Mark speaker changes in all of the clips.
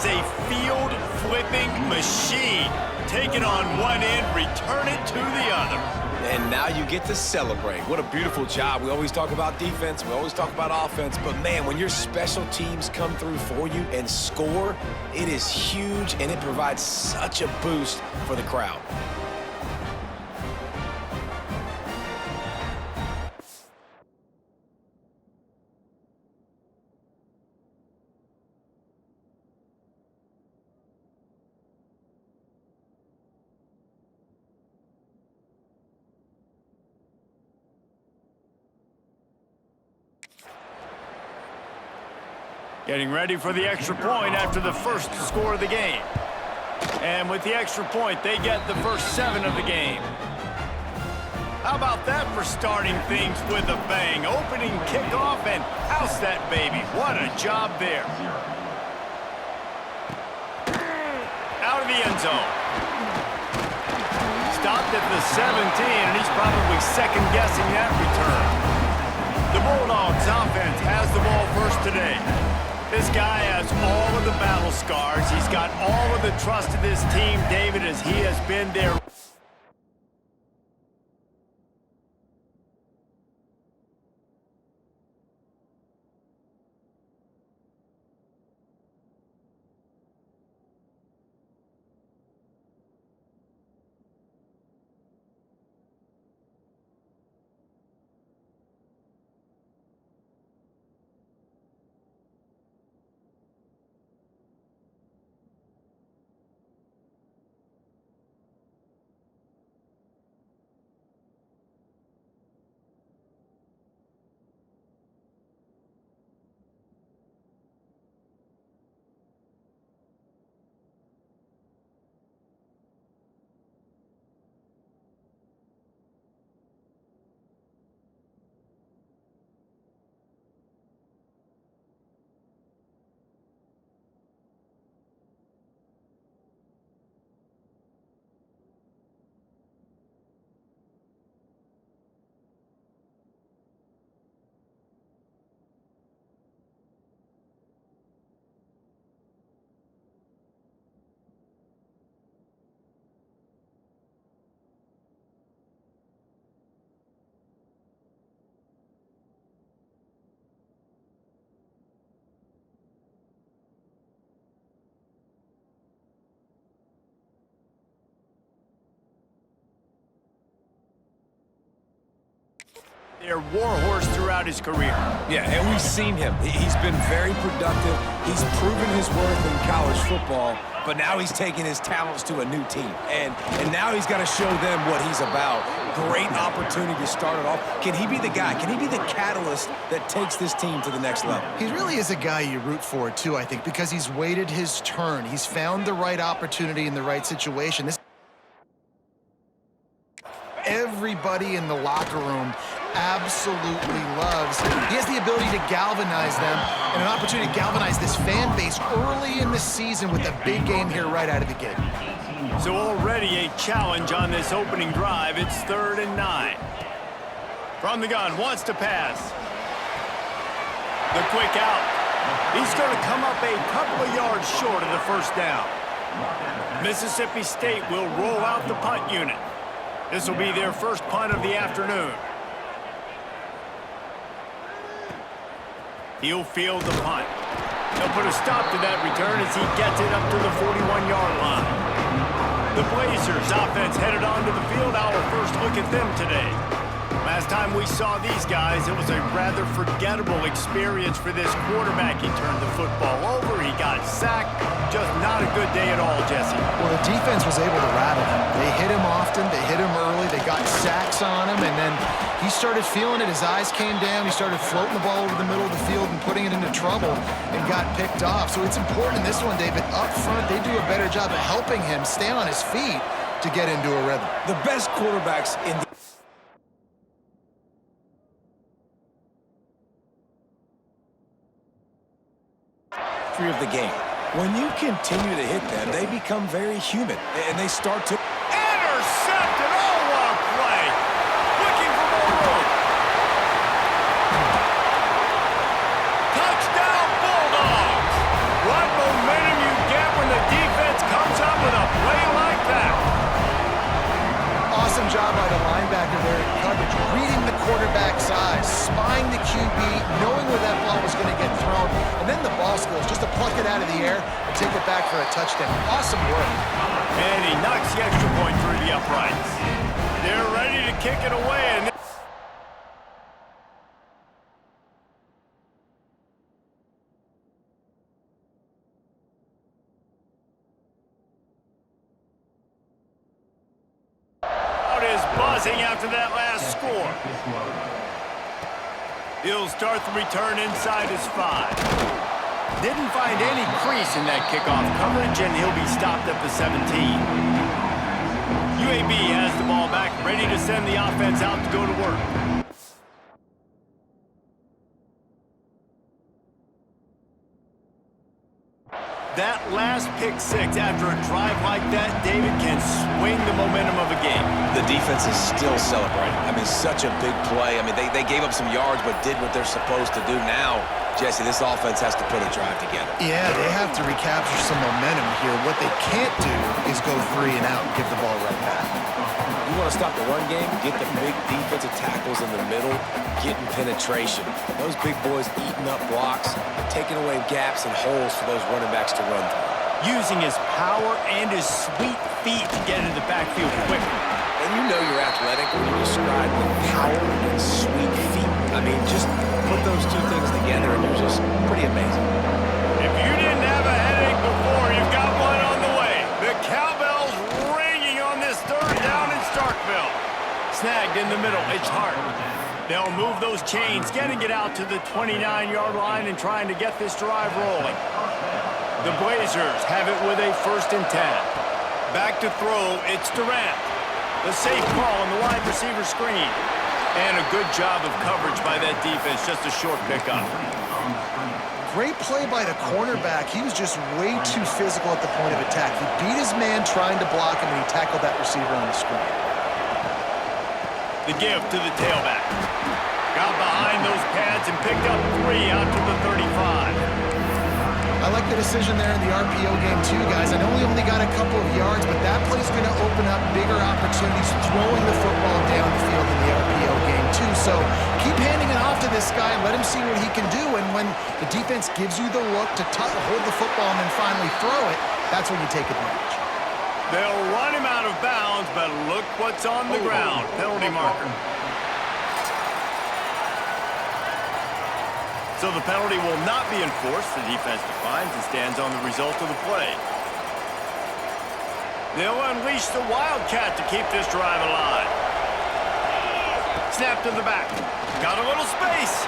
Speaker 1: is a field-flipping machine. Take it on one end, return it to the other.
Speaker 2: And now you get to celebrate. What a beautiful job. We always talk about defense, we always talk about offense, but man, when your special teams come through for you and score, it is huge and it provides such a boost for the crowd.
Speaker 1: Getting ready for the extra point after the first score of the game. And with the extra point, they get the first 7 of the game. How about that for starting things with a bang? Opening kickoff and house that baby. What a job there. Out of the end zone. Stopped at the 17, and he's probably second-guessing that return. The Bulldogs offense has the ball first today. This guy has all of the battle scars. He's got all of the trust of this team, David, as he has been there. Their warhorse throughout his career.
Speaker 2: Yeah, and we've seen him. He's been very productive. He's proven his worth in college football, but now he's taking his talents to a new team. And now he's got to show them what he's about. Great opportunity to start it off. Can he be the guy? Can he be the catalyst that takes this team to the next level?
Speaker 3: He really is a guy you root for, too, I think, because he's waited his turn. He's found the right opportunity in the right situation. Everybody in the locker room absolutely loves. He has the ability to galvanize them and an opportunity to galvanize this fan base early in the season with a big game here right out of the gate.
Speaker 1: So already a challenge on this opening drive. It's 3rd and 9. From the gun, wants to pass. The quick out. He's going to come up a couple of yards short of the first down. Mississippi State will roll out the punt unit. This will be their first punt of the afternoon. He'll field the punt. He'll put a stop to that return as he gets it up to the 41-yard line. The Blazers offense headed onto the field. Our first look at them today. Last time we saw these guys, it was a rather forgettable experience for this quarterback. He turned the football over. He got sacked. Just not a good day at all, Jesse.
Speaker 3: Well, the defense was able to rattle him. They hit him often. They hit him early. They got sacks on him, and then he started feeling it. His eyes came down. He started floating the ball over the middle of the field and putting it into trouble and got picked off. So it's important in this one, David. Up front, they do a better job of helping him stay on his feet to get into a rhythm.
Speaker 2: The best quarterbacks in the of the game. When you continue to hit them, they become very human, and they start to...
Speaker 1: Intercepted! Oh, what a play! Looking for more room. Touchdown, Bulldogs! What momentum you get
Speaker 3: QB, knowing where that ball was going to get thrown, and then the ball skills, just to pluck it out of the air and take it back for a touchdown. Awesome work.
Speaker 1: And he knocks the extra point through the uprights. They're ready to kick it away. And crowd is buzzing after that last score. He'll start the return inside his 5. Didn't find any crease in that kickoff coverage, and he'll be stopped at the 17. UAB has the ball back, ready to send the offense out to go to work. That last pick 6 after a drive like that, David, can swing the momentum of a game.
Speaker 2: The defense is still celebrating. I mean, such a big play. I mean, they gave up some yards but did what they're supposed to do. Now, Jesse, this offense has to put a drive together.
Speaker 3: Yeah, they have to recapture some momentum here. What they can't do is go 3 and out and give the ball right back.
Speaker 2: You want to stop the run game, get the big defensive tackles in the middle, getting penetration. Those big boys eating up blocks, taking away gaps and holes for those running backs to run through.
Speaker 1: Using his power and his sweet feet to get into the backfield quickly.
Speaker 2: And you know you're athletic when you describe the power and sweet feet. I mean, just put those two things together and you're just pretty amazing.
Speaker 1: If you didn't have a headache before, you've got one on the way. The cowbell's ringing on this 3rd down in Starkville. Snagged in the middle, it's Hart. They'll move those chains, getting it out to the 29-yard line and trying to get this drive rolling. The Blazers have it with a 1st and 10. Back to throw, it's Durant. The safe call on the wide receiver screen. And a good job of coverage by that defense, just a short pickup.
Speaker 3: Great play by the cornerback. He was just way too physical at the point of attack. He beat his man trying to block him, and he tackled that receiver on the screen.
Speaker 1: The give to the tailback. Got behind those pads and picked up 3 out to the 35.
Speaker 3: I like the decision there in the RPO game too, guys. I know we only got a couple of yards, but that play's going to open up bigger opportunities throwing the football down the field in the RPO game too. So keep handing it off to this guy and let him see what he can do. And when the defense gives you the look to hold the football and then finally throw it, that's when you take advantage.
Speaker 1: They'll run him out of bounds, but look what's on the ground. Penalty marker. So the penalty will not be enforced. The defense declines and stands on the result of the play. They'll unleash the Wildcat to keep this drive alive. Snap to the back. Got a little space.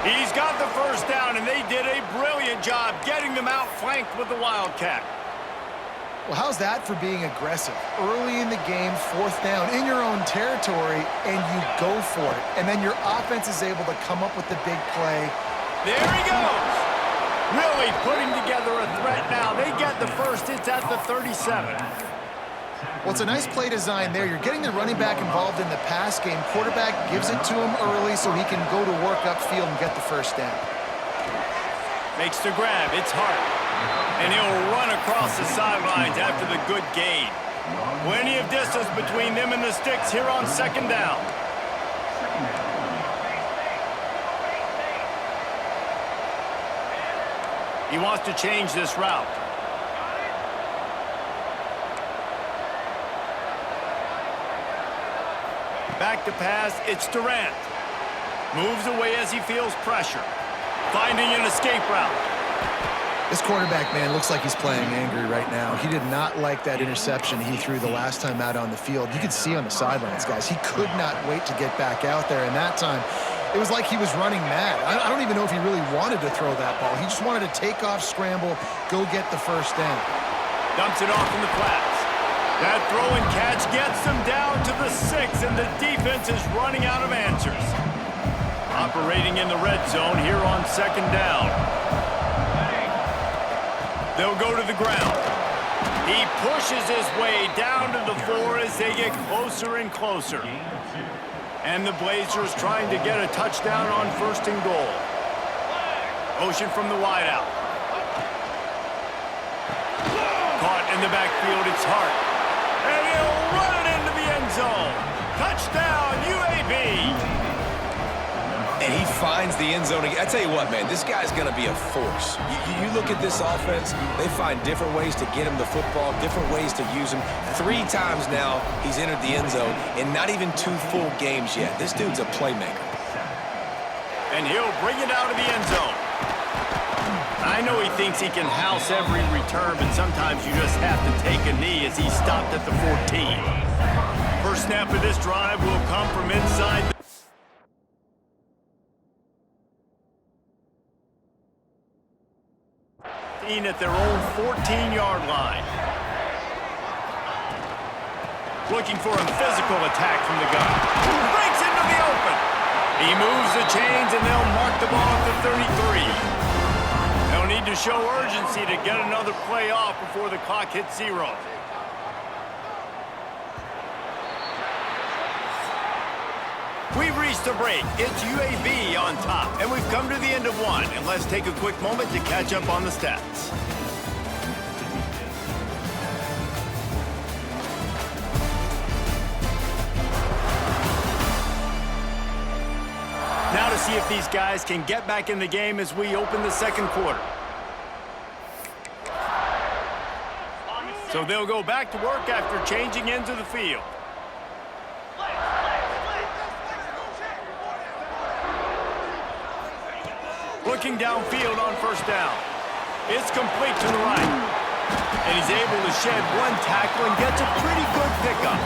Speaker 1: He's got the 1st down, and they did a brilliant job getting them outflanked with the Wildcat.
Speaker 3: Well, how's that for being aggressive? Early in the game, 4th down, in your own territory, and you go for it. And then your offense is able to come up with the big play.
Speaker 1: There he goes. Really putting together a threat now. They get the 1st. It's at the 37.
Speaker 3: Well, it's a nice play design there. You're getting the running back involved in the pass game. Quarterback gives it to him early so he can go to work upfield and get the 1st down.
Speaker 1: Makes the grab. It's Hart. And he'll run across the sidelines after the good gain. Plenty of distance between them and the sticks here on 2nd down. He wants to change this route. Back to pass, it's Durant. Moves away as he feels pressure. Finding an escape route.
Speaker 3: This quarterback, man, looks like he's playing angry right now. He did not like that interception he threw the last time out on the field. You could see on the sidelines, guys, he could not wait to get back out there. And that time, it was like he was running mad. I don't even know if he really wanted to throw that ball. He just wanted to take off, scramble, go get the 1st down.
Speaker 1: Dumps it off in the flats. That throw and catch gets them down to the 6, and the defense is running out of answers. Operating in the red zone here on 2nd down. They'll go to the ground. He pushes his way down to the 4 as they get closer and closer. And the Blazers trying to get a touchdown on 1st and goal. Motion from the wideout. Caught in the backfield, it's Hart. And he'll run it into the end zone. Touchdown, UAB!
Speaker 2: And he finds the end zone again. I tell you what, man, this guy's going to be a force. You look at this offense, they find different ways to get him the football, different ways to use him. 3 times now he's entered the end zone, and not even 2 full games yet. This dude's a playmaker.
Speaker 1: And he'll bring it out of the end zone. I know he thinks he can house every return, but sometimes you just have to take a knee as he stopped at the 14. First snap of this drive will come from inside the at their own 14-yard line. Looking for a physical attack from the gun. Breaks into the open. He moves the chains, and they'll mark the ball at the 33. They'll need to show urgency to get another play off before the clock hits 0. We've reached a break. It's UAB on top, and we've come to the end of 1. And let's take a quick moment to catch up on the stats. Now to see if these guys can get back in the game as we open the second quarter. So they'll go back to work after changing into the field. Looking downfield on first down. It's complete to the right. And he's able to shed 1 tackle and gets a pretty good pickup.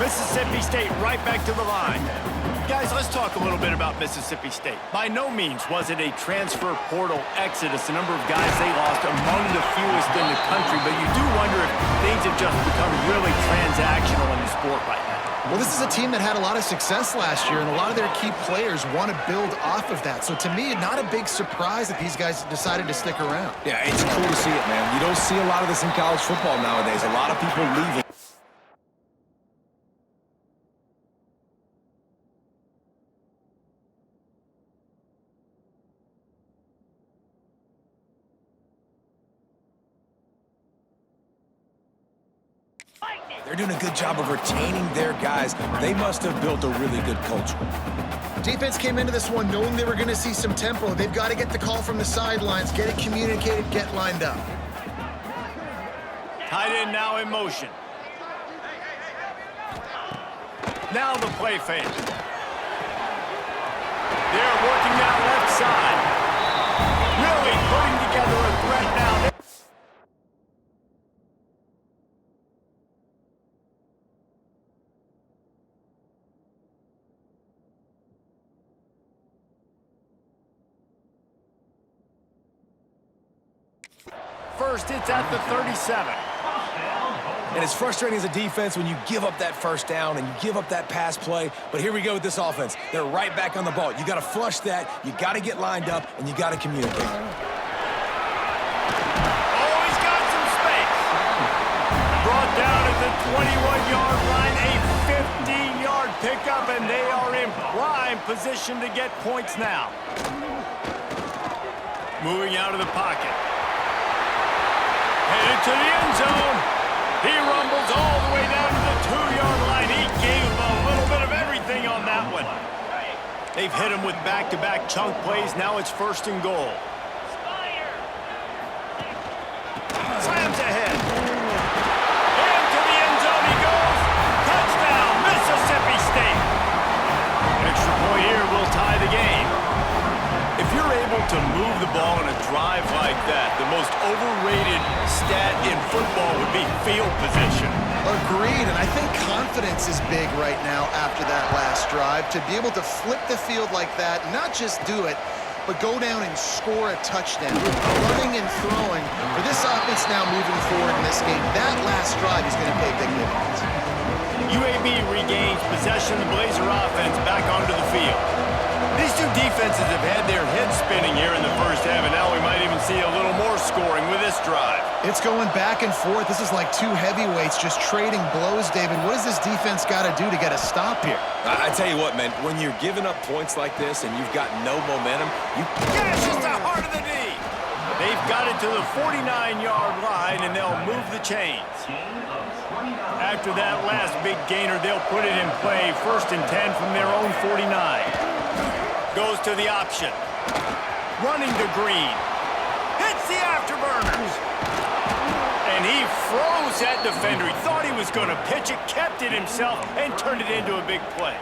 Speaker 1: Mississippi State right back to the line. Guys, let's talk a little bit about Mississippi State. By no means was it a transfer portal exodus. The number of guys they lost among the fewest in the country, but you do wonder if things have just become really transactional in the sport right now.
Speaker 3: Well, this is a team that had a lot of success last year, and a lot of their key players want to build off of that. So to me, not a big surprise that these guys decided to stick around.
Speaker 2: Yeah, it's cool to see it, man. You don't see a lot of this in college football nowadays. A lot of people leaving. They're doing a good job of retaining their guys. They must have built a really good culture.
Speaker 3: Defense came into this one knowing they were going to see some tempo. They've got to get the call from the sidelines, get it communicated, get lined up.
Speaker 1: Tight end now in motion. Now the play fake. They're working that left side. Really putting together a threat now. First, it's at the 37.
Speaker 2: And it's frustrating as a defense when you give up that first down and you give up that pass play. But here we go with this offense. They're right back on the ball. You got to flush that, you got to get lined up, and you got to communicate.
Speaker 1: Oh, he's got some space. Brought down at the 21-yard line, a 15-yard pickup, and they are in prime position to get points now. Moving out of the pocket. Headed to the end zone. He rumbles all the way down to the 2-yard line. He gave him a little bit of everything on that one. They've hit him with back-to-back chunk plays. Now it's 1st and goal. Slams ahead. Into the end zone he goes. Touchdown, Mississippi State. Extra point here will tie the game. If you're able to move the ball in a drive like that, the most overrated stat in football would be field position.
Speaker 3: Agreed, and I think confidence is big right now after that last drive. To be able to flip the field like that, not just do it, but go down and score a touchdown. Running and throwing. For this offense now moving forward in this game, that last drive is going to pay big dividends.
Speaker 1: UAB regains possession of the Blazer offense back onto the field. These two defenses have had their heads spinning here in the first half, and now we might even see a little more scoring with this drive.
Speaker 3: It's going back and forth. This is like 2 heavyweights just trading blows, David. What does this defense got to do to get a stop here?
Speaker 2: I tell you what, man, when you're giving up points like this and you've got no momentum, you
Speaker 1: gashes the heart of the knee. They've got it to the 49-yard line, and they'll move the chains. After that last big gainer, they'll put it in play. 1st and 10 from their own 49. Goes to the option. Running to Green. Hits the afterburners. And he froze that defender. He thought he was going to pitch it, kept it himself, and turned it into a big play.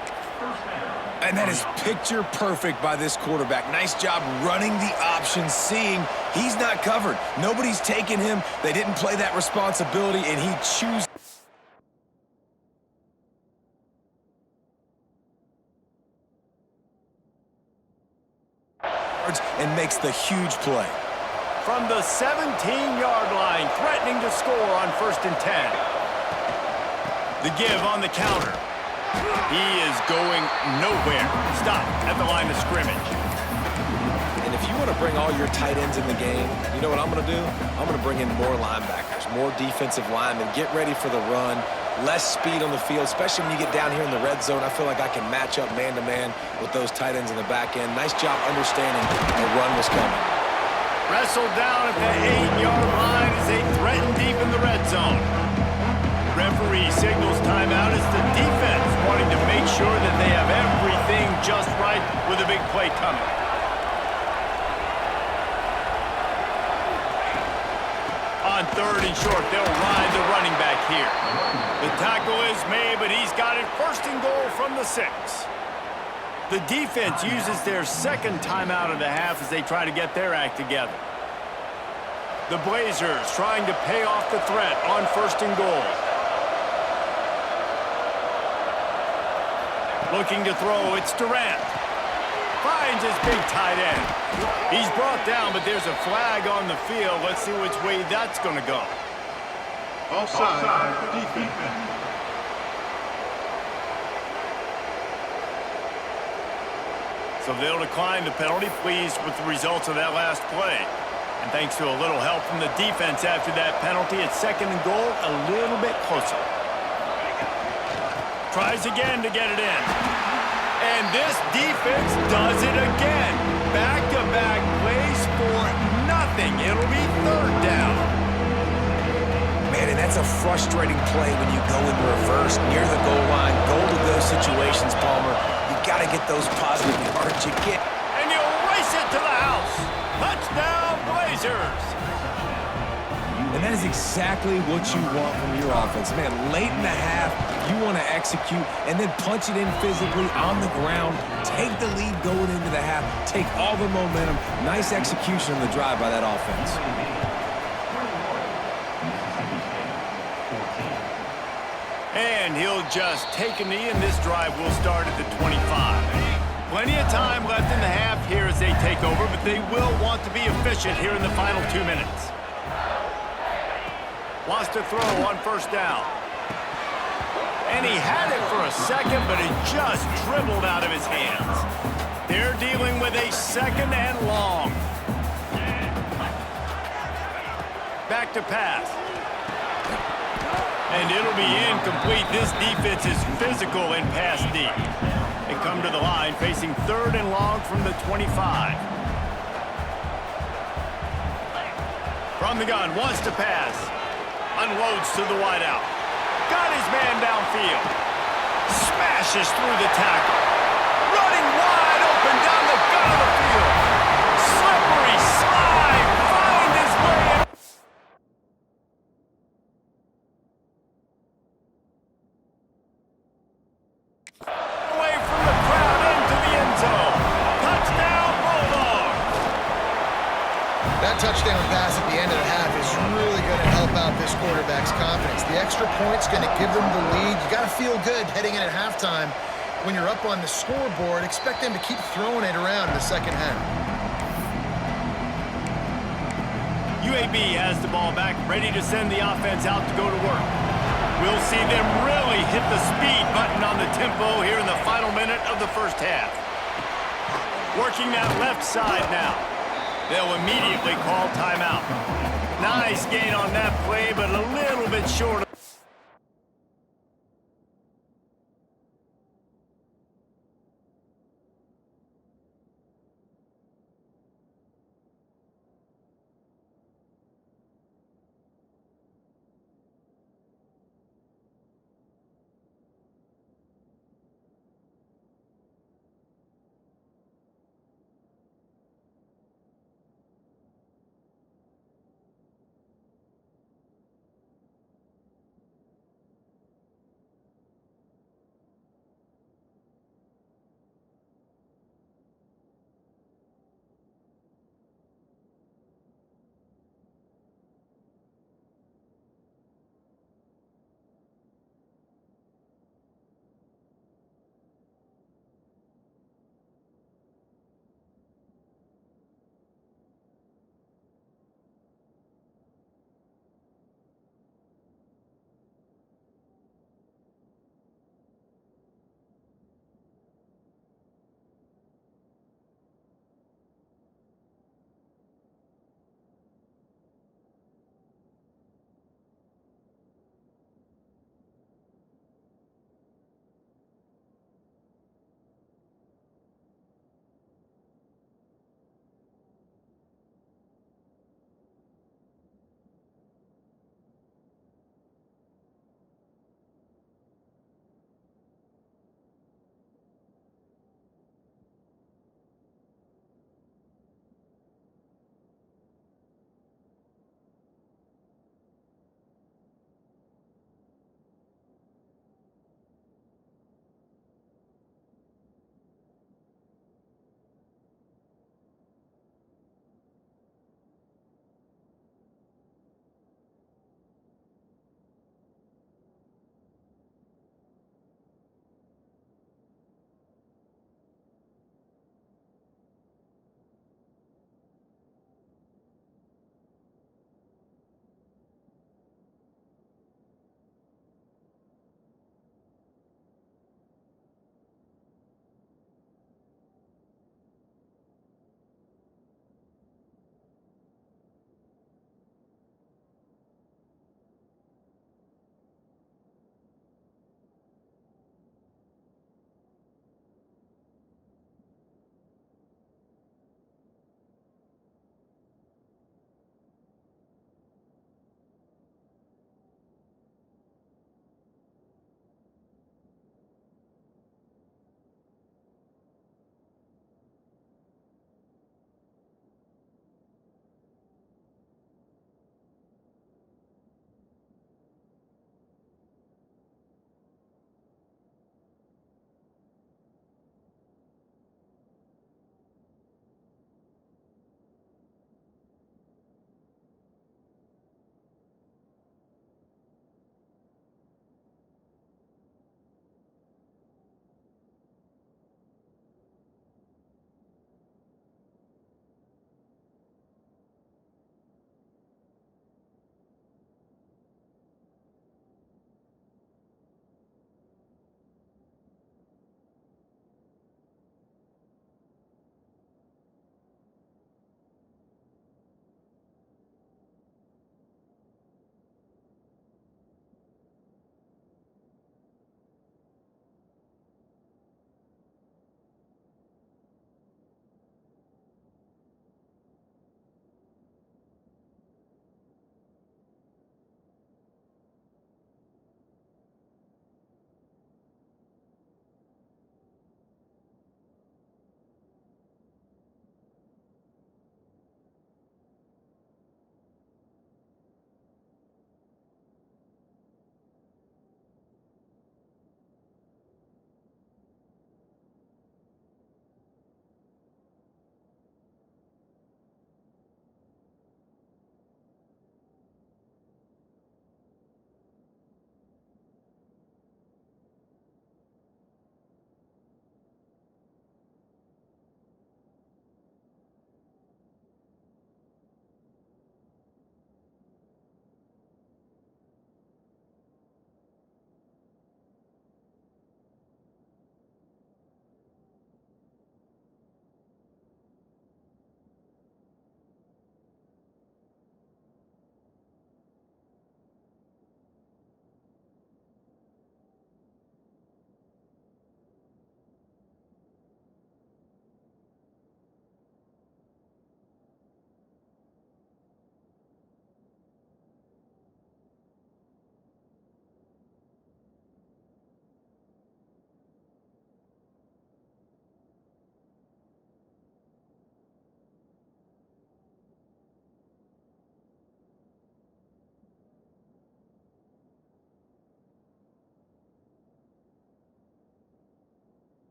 Speaker 2: And that is picture perfect by this quarterback. Nice job running the option, seeing he's not covered. Nobody's taking him. They didn't play that responsibility, and he chooses. And makes the huge play.
Speaker 1: From the 17-yard line, threatening to score on 1st and 10. The give on the counter. He is going nowhere. Stop at the line of scrimmage.
Speaker 2: And if you want to bring all your tight ends in the game, you know what I'm going to do? I'm going to bring in more linebackers, more defensive linemen, get ready for the run, less speed on the field, especially when you get down here in the red zone. I feel like I can match up man-to-man with those tight ends in the back end. Nice job understanding the run was coming.
Speaker 1: Wrestled down at the 8-yard line as they threaten deep in the red zone. Referee signals timeout as the defense wanting to make sure that they have everything just right with a big play coming. On 3rd and short, they'll ride the running back here. The tackle is made, but he's got it 1st and goal from the 6. The defense uses their 2nd timeout of the half as they try to get their act together. The Blazers trying to pay off the threat on 1st and goal. Looking to throw, it's Durant. Finds his big tight end. He's brought down, but there's a flag on the field. Let's see which way that's going to go.
Speaker 4: Offside, defense.
Speaker 1: So they'll decline the penalty, pleased with the results of that last play. And thanks to a little help from the defense after that penalty, it's 2nd and goal, a little bit closer. Tries again to get it in. And this defense does it again. Back-to-back plays for nothing. It'll be 3rd down.
Speaker 2: Man, and that's a frustrating play when you go in reverse near the goal line. Goal to those situations, Palmer. You got to get those positive yards. You get.
Speaker 1: And you race it to the house. Touchdown, Blazers.
Speaker 2: And that is exactly what you want from your offense. Man, late in the half, you want to execute and then punch it in physically on the ground, take the lead going into the half, take all the momentum. Nice execution on the drive by that offense.
Speaker 1: And he'll just take a knee, and this drive will start at the 25. Plenty of time left in the half here as they take over, but they will want to be efficient here in the final 2 minutes. Wants to throw on 1st down. And he had it for a second, but it just dribbled out of his hands. They're dealing with a 2nd and long. Back to pass. And it'll be incomplete. This defense is physical in pass deep. They come to the line facing 3rd and long from the 25. From the gun, wants to pass. Unloads to the wideout. Got his man downfield. Smashes through the tackle. Running wide open down the gut of the field. Slippery slide. Find his way in. Away from the crowd into the end zone. Touchdown, Bulldogs.
Speaker 3: That touchdown pass at the end of the half is really going to help out this quarterback's confidence. The extra point's going to give them the lead. You got to feel good heading in at halftime. When you're up on the scoreboard, expect them to keep throwing it around in the 2nd half.
Speaker 1: UAB has the ball back, ready to send the offense out to go to work. We'll see them really hit the speed button on the tempo here in the final minute of the 1st half. Working that left side now. They'll immediately call timeout. Nice gain on that play, but a little bit short.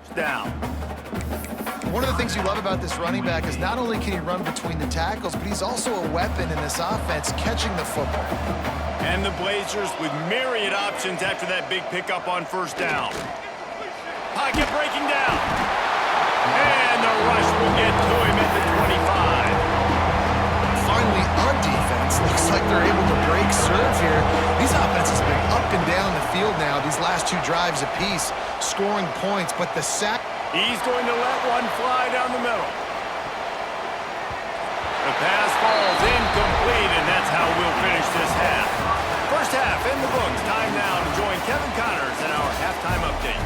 Speaker 1: first down.
Speaker 3: One of the things you love about this running back is not only can he run between the tackles, but he's also a weapon in this offense catching the football.
Speaker 1: And the Blazers with myriad options after that big pickup on first down. Pocket breaking down. And the rush will get to him at the 25.
Speaker 3: Finally, our defense looks like they're able to break serve here. These offenses have been up and down the field now, these last two drives apiece, scoring points, but the sack...
Speaker 1: He's going to let one fly down the middle. The pass falls incomplete, and that's how we'll finish this half. First half in the books. Time now to join Kevin Connors in our halftime update.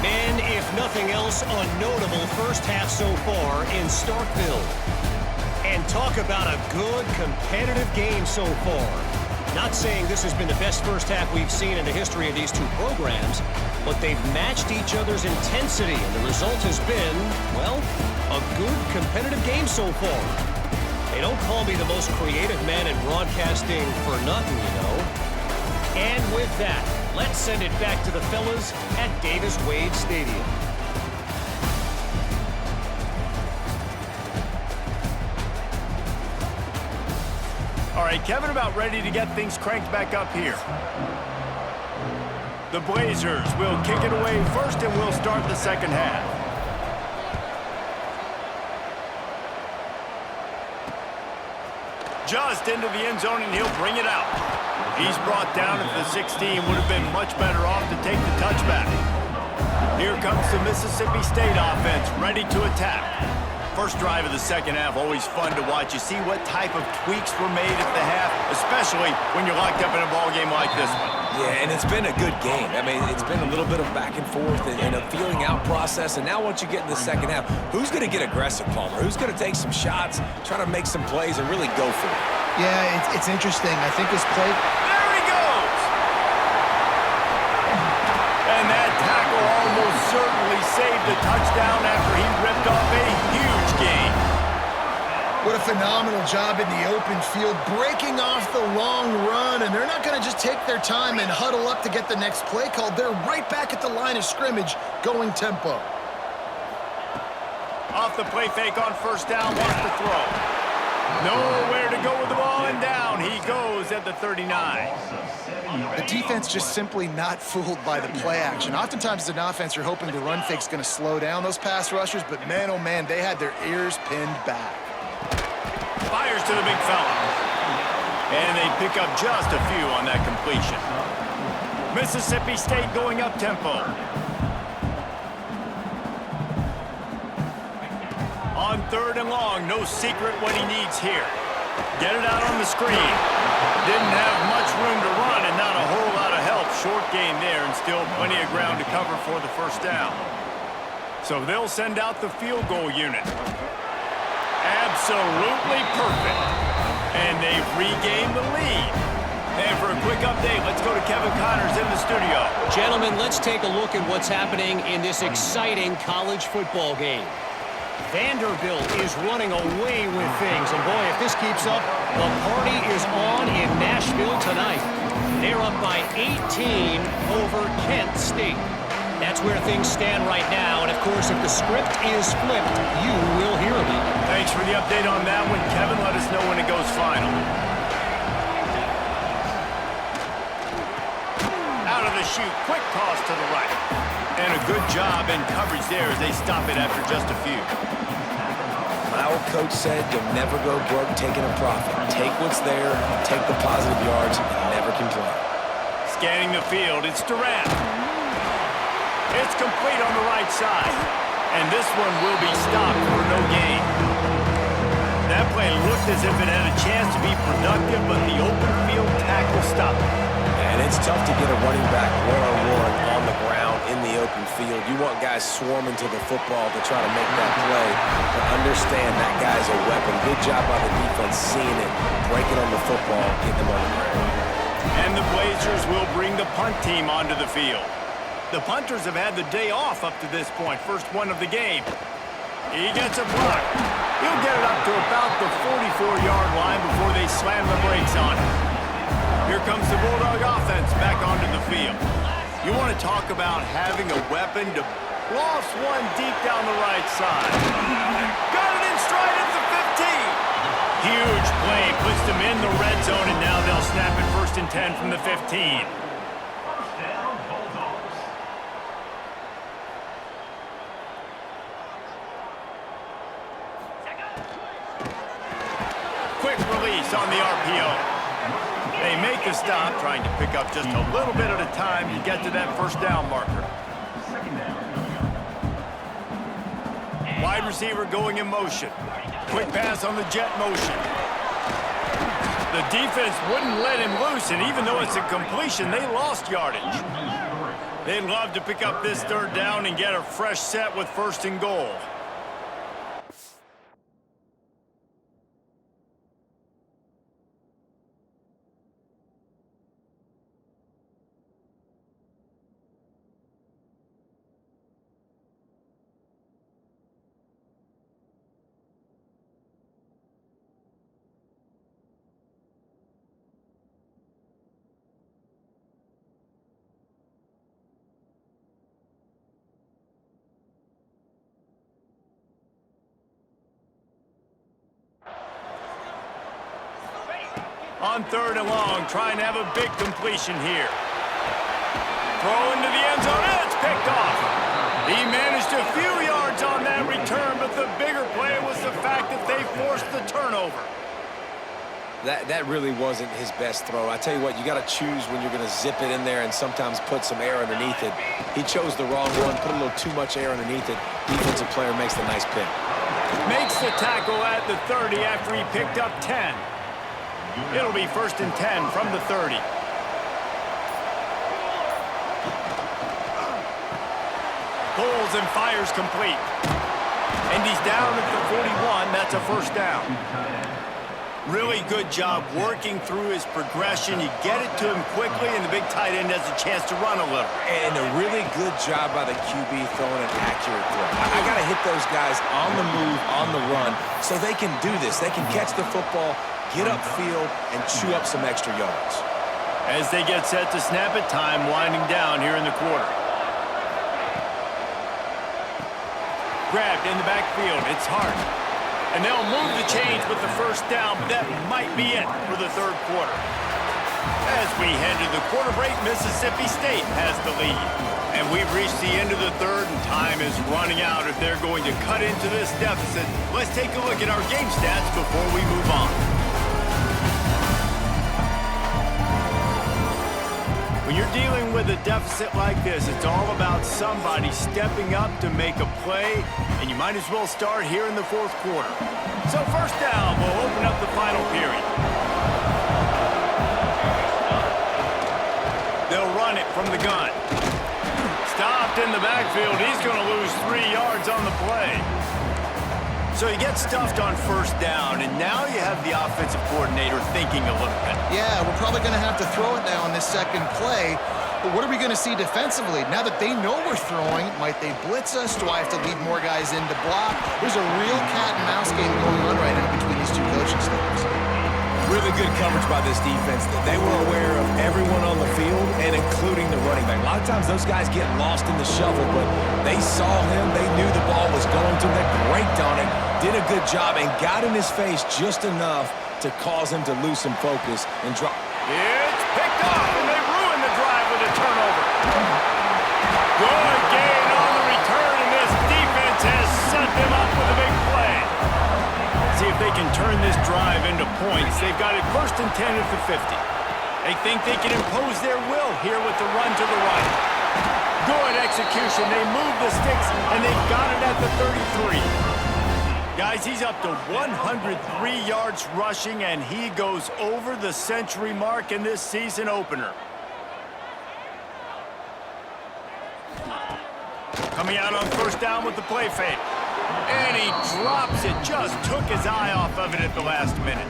Speaker 4: And if nothing else, a notable first half so far in Starkville. And talk about a good, competitive game so far. Not saying this has been the best first half we've seen in the history of these two programs, but they've matched each other's intensity, and the result has been, well, a good, competitive game so far. They don't call me the most creative man in broadcasting for nothing, you know. And with that, let's send it back to the fellas at Davis-Wade Stadium.
Speaker 1: All right, Kevin about ready to get things cranked back up here. The Blazers will kick it away first, and we'll start the second half. Just into the end zone, and he'll bring it out. He's brought down at the 16. Would have been much better off to take the touchback. Here comes the Mississippi State offense, ready to attack. First drive of the second half, always fun to watch. You see what type of tweaks were made at the half, especially when you're locked up in a ball game like this one.
Speaker 2: Yeah, and it's been a good game. I mean, it's been a little bit of back and forth and a feeling out process. And now once you get in the second half, who's going to get aggressive, Palmer? Who's going to take some shots, try to make some plays, and really go for it?
Speaker 3: Yeah, it's interesting. I think this play...
Speaker 1: There he goes! And that tackle almost certainly saved a touchdown after he ripped off a huge gain.
Speaker 3: What a phenomenal job in the open field, breaking off the long run, and they're not going to just take their time and huddle up to get the next play called. They're right back at the line of scrimmage, going tempo.
Speaker 1: Off the play fake on first down, wants to throw. Nowhere to go with the ball, and down he goes at the 39.
Speaker 3: The defense just simply not fooled by the play action. Oftentimes as an offense, you're hoping the run fake's going to slow down those pass rushers, but man, oh man, they had their ears pinned back.
Speaker 1: Fires to the big fella. And they pick up just a few on that completion. Mississippi State going up tempo. On third and long, no secret what he needs here. Get it out on the screen. Didn't have much room to run and not a whole lot of help. Short gain there and still plenty of ground to cover for the first down. So they'll send out the field goal unit. Absolutely perfect. And they've regained the lead. And for a quick update, let's go to Kevin Connors in the studio.
Speaker 4: Gentlemen, let's take a look at what's happening in this exciting college football game. Vanderbilt is running away with things, and boy, if this keeps up, the party is on in Nashville tonight. They're up by 18 over Kent State. That's where things stand right now, and of course, if the script is flipped, you will hear of it.
Speaker 1: Thanks for the update on that one, Kevin. Let us know when it goes final. Out of the chute, quick toss to the right. And a good job in coverage there as they stop it after just a few.
Speaker 2: My old coach said you'll never go broke taking a profit. Take what's there, take the positive yards, and never complain.
Speaker 1: Scanning the field, it's Durant. It's complete on the right side. And this one will be stopped for no gain. That play looked as if it had a chance to be productive, but the open field tackle stopped it.
Speaker 2: And it's tough to get a running back one-on-one on the ground in the open field. You want guys swarming to the football to try to make that play. But understand that guy's a weapon. Good job by the defense seeing it, breaking on the football, getting them on the ground.
Speaker 1: And the Blazers will bring the punt team onto the field. The punters have had the day off up to this point. First one of the game. He gets a block. He'll get it up to about the 44-yard line before they slam the brakes on him. Here comes the Bulldog offense back onto the field. You want to talk about having a weapon to Lost one deep down the right side. Got it in stride at the 15. Huge play puts them in the red zone, and now they'll snap it 1st and 10 from the 15. Quick release on the RPO. They make the stop, trying to pick up just a little bit at a time to get to that 1st down marker. Wide receiver going in motion. Quick pass on the jet motion. The defense wouldn't let him loose, and even though it's a completion, they lost yardage. They'd love to pick up this 3rd down and get a fresh set with 1st and goal. On 3rd and long, trying to have a big completion here. Throw into the end zone, and it's picked off. He managed a few yards on that return, but the bigger play was the fact that they forced the turnover.
Speaker 2: That really wasn't his best throw. I tell you what, you got to choose when you're going to zip it in there and sometimes put some air underneath it. He chose the wrong one, put a little too much air underneath it. Defensive player makes the nice pick.
Speaker 1: Makes the tackle at the 30 after he picked up 10. It'll be 1st and 10 from the 30. Pulls and fires complete. And he's down at the 41. That's a 1st down. Really good job working through his progression. You get it to him quickly, and the big tight end has a chance to run a little.
Speaker 2: And a really good job by the QB throwing an accurate throw. I got to hit those guys on the move, on the run, so they can do this. They can catch the football, get upfield, and chew up some extra yards.
Speaker 1: As they get set to snap it, time winding down here in the quarter. Grabbed in the backfield. It's Hart. And they'll move the chains with the 1st down, but that might be it for the 3rd quarter. As we head to the quarter break, Mississippi State has the lead. And we've reached the end of the 3rd, and time is running out if they're going to cut into this deficit. Let's take a look at our game stats before we move on. When you're dealing with a deficit like this, it's all about somebody stepping up to make a play, and you might as well start here in the 4th quarter. So 1st down will open up the final period. They'll run it from the gun. Stopped in the backfield. He's going to lose 3 yards on the play. So he gets stuffed on 1st down, and now you have the offensive coordinator thinking a little bit.
Speaker 3: Yeah, we're probably going to have to throw it now on this 2nd play. But what are we going to see defensively? Now that they know we're throwing, might they blitz us? Do I have to lead more guys in to block? There's a real cat and mouse game going on right now between these 2 coaching staffs.
Speaker 2: Really good coverage by this defense. They were aware of everyone on the field, and including the running back. A lot of times those guys get lost in the shuffle, but they saw him. They knew the ball was going to them. They braked on it, did a good job, and got in his face just enough to cause him to lose some focus and drop.
Speaker 1: It's picked off, and they ruin the drive with a turnover. Good gain on the return, and this defense has set them up with a big play. See if they can turn this drive into points. They've got it 1st and 10 at the 50. They think they can impose their will here with the run to the right. Good execution. They move the sticks, and they've got it at the 33. Guys, he's up to 103 yards rushing, and he goes over the century mark in this season opener. Coming out on 1st down with the play fake. And he drops it. Just took his eye off of it at the last minute.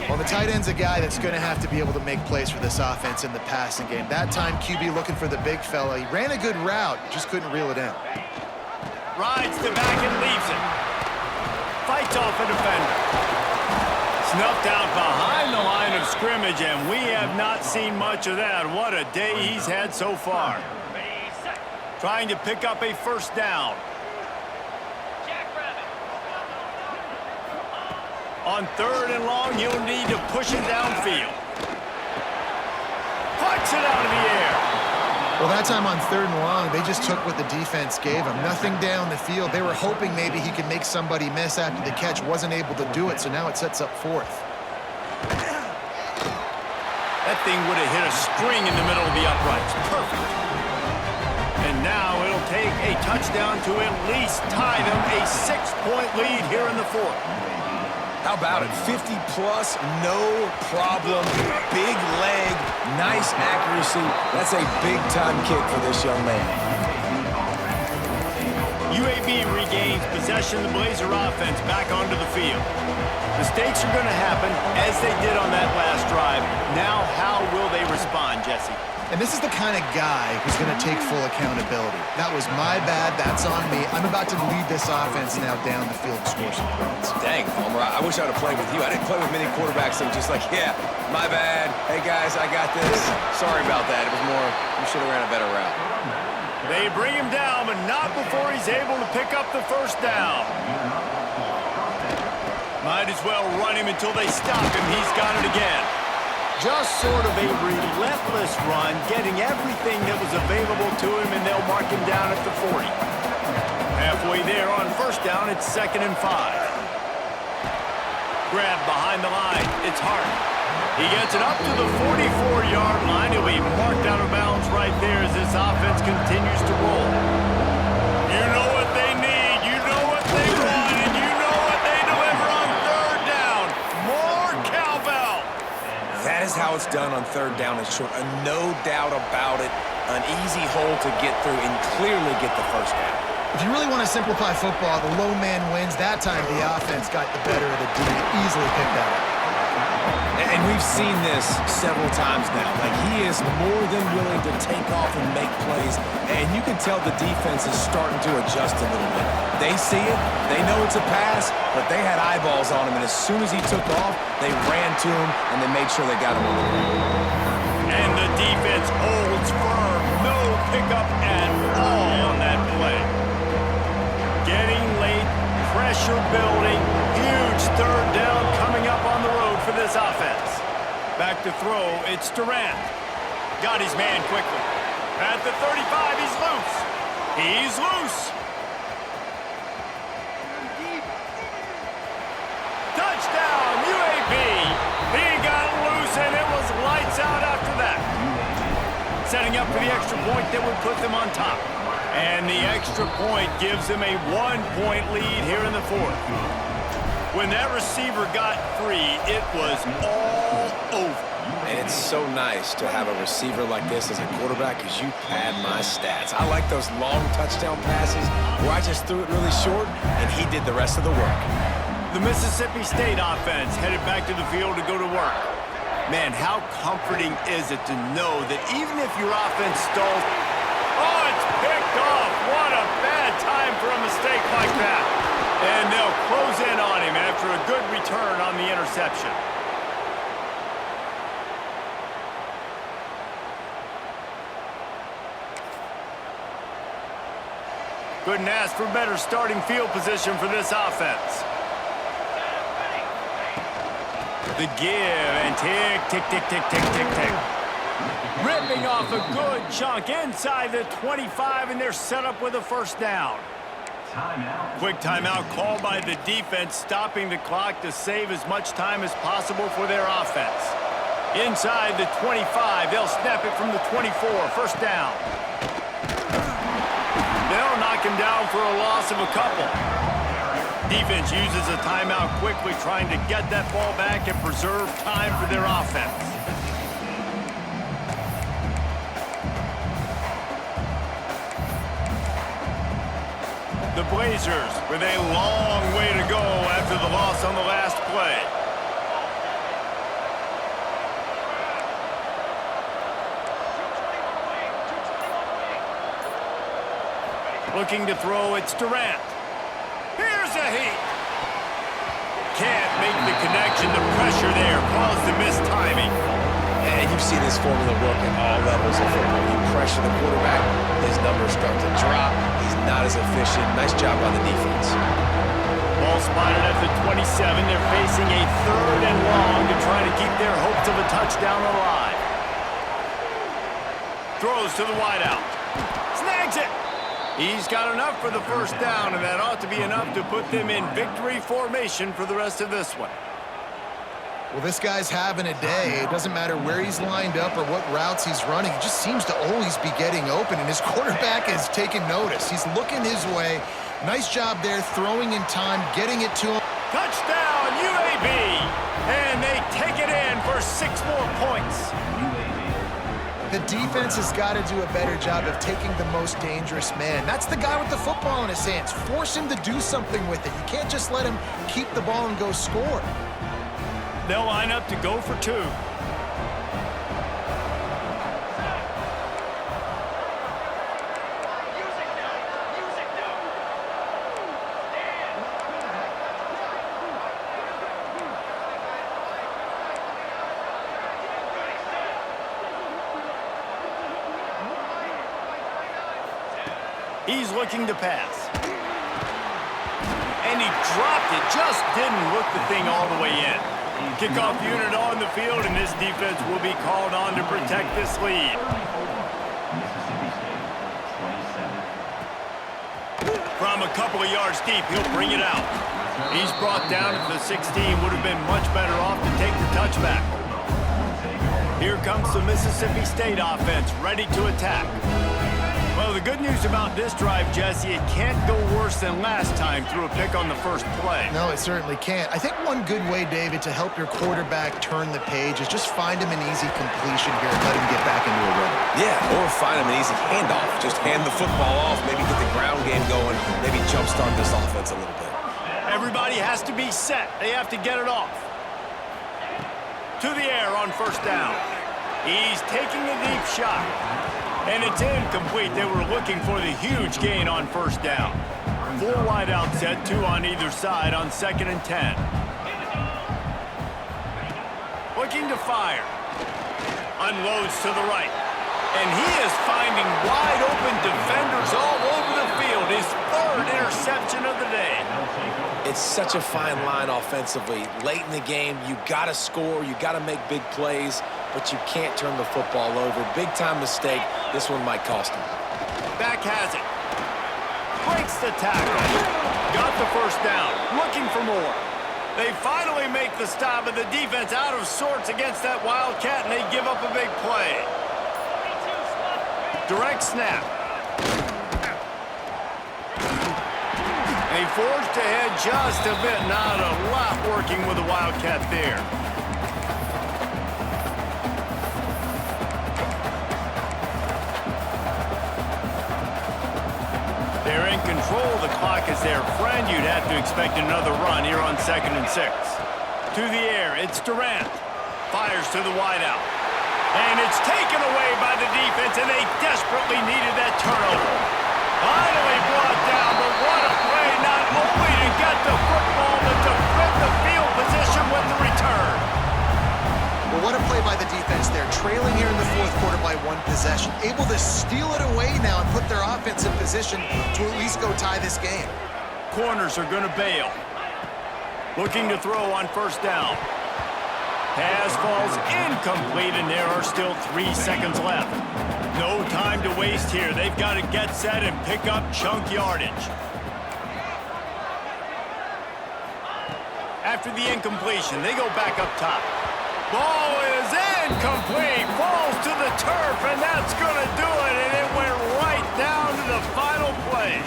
Speaker 3: Well, the tight end's a guy that's going to have to be able to make plays for this offense in the passing game. That time, QB looking for the big fella. He ran a good route, just couldn't reel it in.
Speaker 1: Rides the back and leaves it. Fights off a defender. Snuffed out behind the line of scrimmage, and we have not seen much of that. What a day he's had so far. Trying to pick up a first down. On 3rd and long, he'll need to push it downfield. Puts it out of the air.
Speaker 3: Well, that time on 3rd and long, they just took what the defense gave him. Nothing down the field. They were hoping maybe he could make somebody miss after the catch. Wasn't able to do it, so now it sets up 4th.
Speaker 1: That thing would have hit a string in the middle of the uprights. Perfect. And now it'll take a touchdown to at least tie them a 6-point lead here in the 4th.
Speaker 2: How about it? 50-plus, no problem. Big leg, nice accuracy. That's a big-time kick for this young man.
Speaker 1: UAB regains possession of the Blazer offense back onto the field. Mistakes are going to happen, as they did on that last drive. Now, how will they respond, Jesse?
Speaker 3: And this is the kind of guy who's going to take full accountability. That was my bad. That's on me. I'm about to lead this offense now down the field and score some points.
Speaker 2: Dang, Homer, I wish I'd have played with you. I didn't play with many quarterbacks that were just like, yeah, my bad. Hey, guys, I got this. Sorry about that. It was more, you should have ran a better route.
Speaker 1: They bring him down, but not before he's able to pick up the first down. Might as well run him until they stop him. He's got it again. Just sort of a relentless run, getting everything that was available to him, and they'll mark him down at the 40. Halfway there on first down, it's 2nd and 5. Grab behind the line. It's Hart. He gets it up to the 44-yard line. He'll be marked out of bounds right there as this offense continues to roll. You know what they need. You know what they want, and you know what they deliver on 3rd down. More cowbell.
Speaker 2: That is how it's done on 3rd down and short. No doubt about it. An easy hole to get through and clearly get the first down.
Speaker 3: If you really want to simplify football, the low man wins. That time the offense got the better of the D to easily pick that up.
Speaker 2: And we've seen this several times now. Like, he is more than willing to take off and make plays. And you can tell the defense is starting to adjust a little bit. They see it. They know it's a pass, but they had eyeballs on him. And as soon as he took off, they ran to him, and they made sure they got him on the ground.
Speaker 1: And the defense holds firm. No pickup at all on that play. Getting late, pressure building, huge 3rd down coming up on the road for this offense. Back to throw, it's Durant. Got his man quickly. At the 35, he's loose. He's loose. Touchdown, UAB. He got loose, and it was lights out after that. Setting up for the extra point that would put them on top. And the extra point gives them a 1-point lead here in the 4th. When that receiver got free, it was all over.
Speaker 2: And it's so nice to have a receiver like this as a quarterback because you pad my stats. I like those long touchdown passes where I just threw it really short and he did the rest of the work.
Speaker 1: The Mississippi State offense headed back to the field to go to work. Man, how comforting is it to know that even if your offense stalls, oh, it's picked off. What a bad time for a mistake like that. And they'll close in on him after a good return on the interception. Couldn't ask for better starting field position for this offense. The give and tick, tick, tick, tick, tick, tick, tick. Ripping off a good chunk inside the 25, and they're set up with a first down. Quick timeout called by the defense, stopping the clock to save as much time as possible for their offense. Inside the 25, they'll snap it from the 24, first down. They'll knock him down for a loss of a couple. Defense uses a timeout quickly, trying to get that ball back and preserve time for their offense. The Blazers with a long way to go after the loss on the last play. Looking to throw, it's Durant. Here's a heat. Can't make the connection. The pressure there caused the missed timing.
Speaker 2: And you've seen this formula work at all levels of football. You pressure the quarterback, his numbers start to drop. He's not as efficient. Nice job by the defense.
Speaker 1: Ball spotted at the 27. They're facing a 3rd and long to try to keep their hopes of a touchdown alive. Throws to the wideout. Snags it. He's got enough for the first down, and that ought to be enough to put them in victory formation for the rest of this one.
Speaker 3: Well, this guy's having a day. It doesn't matter where he's lined up or what routes he's running. He just seems to always be getting open, and his quarterback is taking notice. He's looking his way. Nice job there, throwing in time, getting it to him.
Speaker 1: Touchdown, UAB! And they take it in for 6 more points.
Speaker 3: The defense has got to do a better job of taking the most dangerous man. That's the guy with the football in his hands. Force him to do something with it. You can't just let him keep the ball and go score.
Speaker 1: They'll line up to go for 2. He's looking to pass. And he dropped it. Just didn't look the thing all the way in. Kickoff unit on the field, and this defense will be called on to protect this lead. From a couple of yards deep, he'll bring it out. He's brought down at the 16. Would have been much better off to take the touchback. Here comes the Mississippi State offense, ready to attack. Well, the good news about this drive, Jesse, it can't go worse than last time through a pick on the first play.
Speaker 3: No, it certainly can't. I think one good way, David, to help your quarterback turn the page is just find him an easy completion here and let him get back into a rhythm.
Speaker 2: Yeah, or find him an easy handoff. Just hand the football off, maybe get the ground game going, maybe jumpstart this offense a little bit.
Speaker 1: Everybody has to be set. They have to get it off. To the air on first down. He's taking a deep shot. And it's incomplete. They were looking for the huge gain on first down. 4 wide out set, 2 on either side on 2nd and 10. Looking to fire. Unloads to the right. And he is finding wide open defenders all over the field. His 3rd interception of the day.
Speaker 2: It's such a fine line offensively. Late in the game, you got to score, you got to make big plays, but you can't turn the football over. Big-time mistake. This one might cost him.
Speaker 1: Back has it. Breaks the tackle. Got the first down. Looking for more. They finally make the stop, but the defense out of sorts against that Wildcat, and they give up a big play. Direct snap. They forced ahead just a bit. Not a lot working with the Wildcat there. They're in control. The clock is their friend. You'd have to expect another run here on 2nd and 6. To the air, it's Durant. Fires to the wideout. And it's taken away by the defense, and they desperately needed that turnover. Finally brought down, but what a play, not only to get the football, but to flip the field position with the return.
Speaker 3: Well, what a play by the defense there. Trailing here in the 4th quarter by 1 possession. Able to steal it away now and put their offense in position to at least go tie this game.
Speaker 1: Corners are going to bail. Looking to throw on first down. Pass falls incomplete, and there are still 3 seconds left. No time to waste here. They've got to get set and pick up chunk yardage. After the incompletion, they go back up top. Ball is incomplete. Falls to the turf, and that's going to do it. And it went right down to the final play.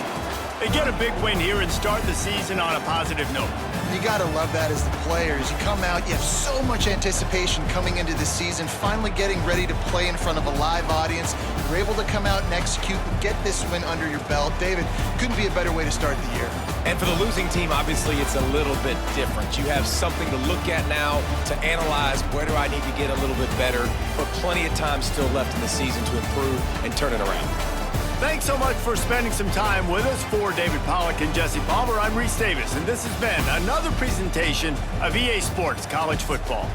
Speaker 1: They get a big win here and start the season on a positive note.
Speaker 3: You got to love that as the players. You come out, you have so much anticipation coming into the season, finally getting ready to play in front of a live audience. You're able to come out and execute and get this win under your belt. David, couldn't be a better way to start the year.
Speaker 2: And for the losing team, obviously, it's a little bit different. You have something to look at now to analyze where do I need to get a little bit better, but plenty of time still left in the season to improve and turn it around.
Speaker 1: Thanks so much for spending some time with us. For David Pollack and Jesse Palmer, I'm Reese Davis, and this has been another presentation of EA Sports College Football.